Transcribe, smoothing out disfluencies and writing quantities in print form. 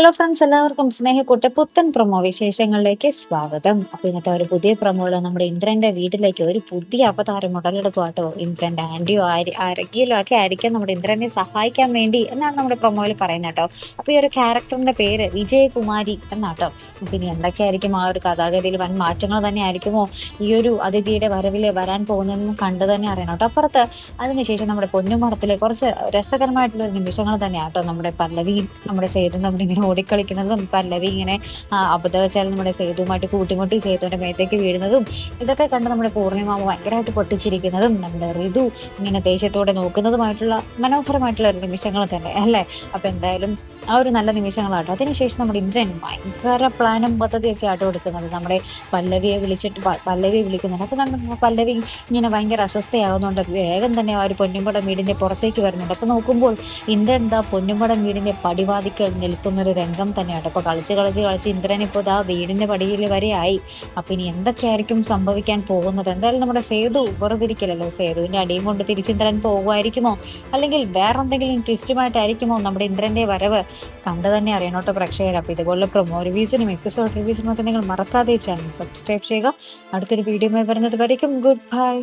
Hello friends, എല്ലാവർക്കും സ്നേഹക്കൂട്ട് പുത്തൻ promo വിശേഷങ്ങളിലേക്ക് സ്വാഗതം. അപ്പൊ ഇന്നത്തെ ഒരു പുതിയ പ്രൊമോയില് നമ്മുടെ ഇന്ദ്രന്റെ വീട്ടിലേക്ക് ഒരു പുതിയ അവതാരം ഉടലെടുക്കും കേട്ടോ. ഇന്ദ്രന്റെ ആന്റിയോ ആരെങ്കിലും ഒക്കെ ആയിരിക്കും നമ്മുടെ ഇന്ദ്രനെ സഹായിക്കാൻ വേണ്ടി എന്നാണ് നമ്മുടെ പ്രൊമോയിൽ പറയുന്നത് കേട്ടോ. അപ്പൊ ഈ ഒരു ക്യാരക്ടറിന്റെ പേര് വിജയകുമാരി എന്നാട്ടോ. അപ്പൊ ഇനി എന്തൊക്കെയായിരിക്കും ആ ഒരു കഥാഗതിയിൽ വൻ മാറ്റങ്ങൾ തന്നെ ആയിരിക്കുമോ ഈ ഒരു അതിഥിയുടെ വരവില് വരാൻ പോകുന്നതെന്ന് കണ്ടു തന്നെ അറിയണം കേട്ടോ. അപ്പുറത്ത് അതിനുശേഷം നമ്മുടെ പൊന്നുമടത്തിലെ കുറച്ച് രസകരമായിട്ടുള്ള ഒരു നിമിഷങ്ങൾ തന്നെയാട്ടോ. നമ്മുടെ പല്ലവി നമ്മുടെ സേതു നമ്മുടെ ഇങ്ങനെ ഓടിക്കളിക്കുന്നതും പല്ലവി ഇങ്ങനെ അബദ്ധവശാൽ നമ്മുടെ സേതുവുമായിട്ട് കൂട്ടിമുട്ടി സേതുവിന്റെ മേത്തേക്ക് വീഴുന്നതും ഇതൊക്കെ കണ്ട് നമ്മുടെ പൂർണിമാമ ഭയങ്കരമായിട്ട് പൊട്ടിച്ചിരിക്കുന്നതും നമ്മുടെ ഋതു ഇങ്ങനെ ദേഷ്യത്തോടെ നോക്കുന്നതുമായിട്ടുള്ള മനോഹരമായിട്ടുള്ള ഒരു നിമിഷങ്ങൾ തന്നെ അല്ലേ. അപ്പൊ എന്തായാലും ആ ഒരു നല്ല നിമിഷങ്ങളാട്ടോ. അതിനുശേഷം നമ്മുടെ ഇന്ദ്രൻ ഭയങ്കര പ്ലാനും പദ്ധതിയൊക്കെ ആട്ടോ എടുക്കുന്നത്. നമ്മുടെ പല്ലവിയെ വിളിക്കുന്നുണ്ട്. അപ്പൊ നമ്മുടെ പല്ലവി ഇങ്ങനെ ഭയങ്കര അസ്വസ്ഥയാകുന്നുണ്ട്. വേഗം തന്നെ ആ ഒരു പൊന്നുംപടം വീടിന്റെ പുറത്തേക്ക് വരുന്നുണ്ട്. അപ്പൊ നോക്കുമ്പോൾ ഇന്ദ്രൻ എന്താ പൊന്നുംപടം വീടിന്റെ പടിവാതിക്കൽ നിൽക്കുന്ന ഒരു രംഗം തന്നെയാട്ടോ. അപ്പൊ കളിച്ച് ഇന്ദ്രൻ ഇപ്പോൾ ആ വീടിന്റെ പടിയിൽ വരെ ആയി. അപ്പൊ ഇനി എന്തൊക്കെയായിരിക്കും സംഭവിക്കാൻ പോകുന്നത്? എന്തായാലും നമ്മുടെ സേതു വെറുതിരിക്കലല്ലോ. സേതുവിന്റെ അടിയും കൊണ്ട് തിരിച്ചിന്ദ്രൻ പോകുമായിരിക്കുമോ, അല്ലെങ്കിൽ വേറെന്തെങ്കിലും ട്വിസ്റ്റുമായിട്ടായിരിക്കുമോ നമ്മുടെ ഇന്ദ്രന്റെ വരവ്? കണ്ടു തന്നെ അറിയണോട്ടോ പ്രേക്ഷകർ. അപ്പൊ ഇതുപോലുള്ള പ്രൊമോ റിവ്യൂസിനും എപ്പിസോഡ് റിവ്യൂസിനും ഒക്കെ നിങ്ങൾ മറക്കാതെ ചാനൽ സബ്സ്ക്രൈബ് ചെയ്യുക. അടുത്തൊരു വീഡിയോ വരുന്നത് വരയ്ക്കും ഗുഡ് ബൈ.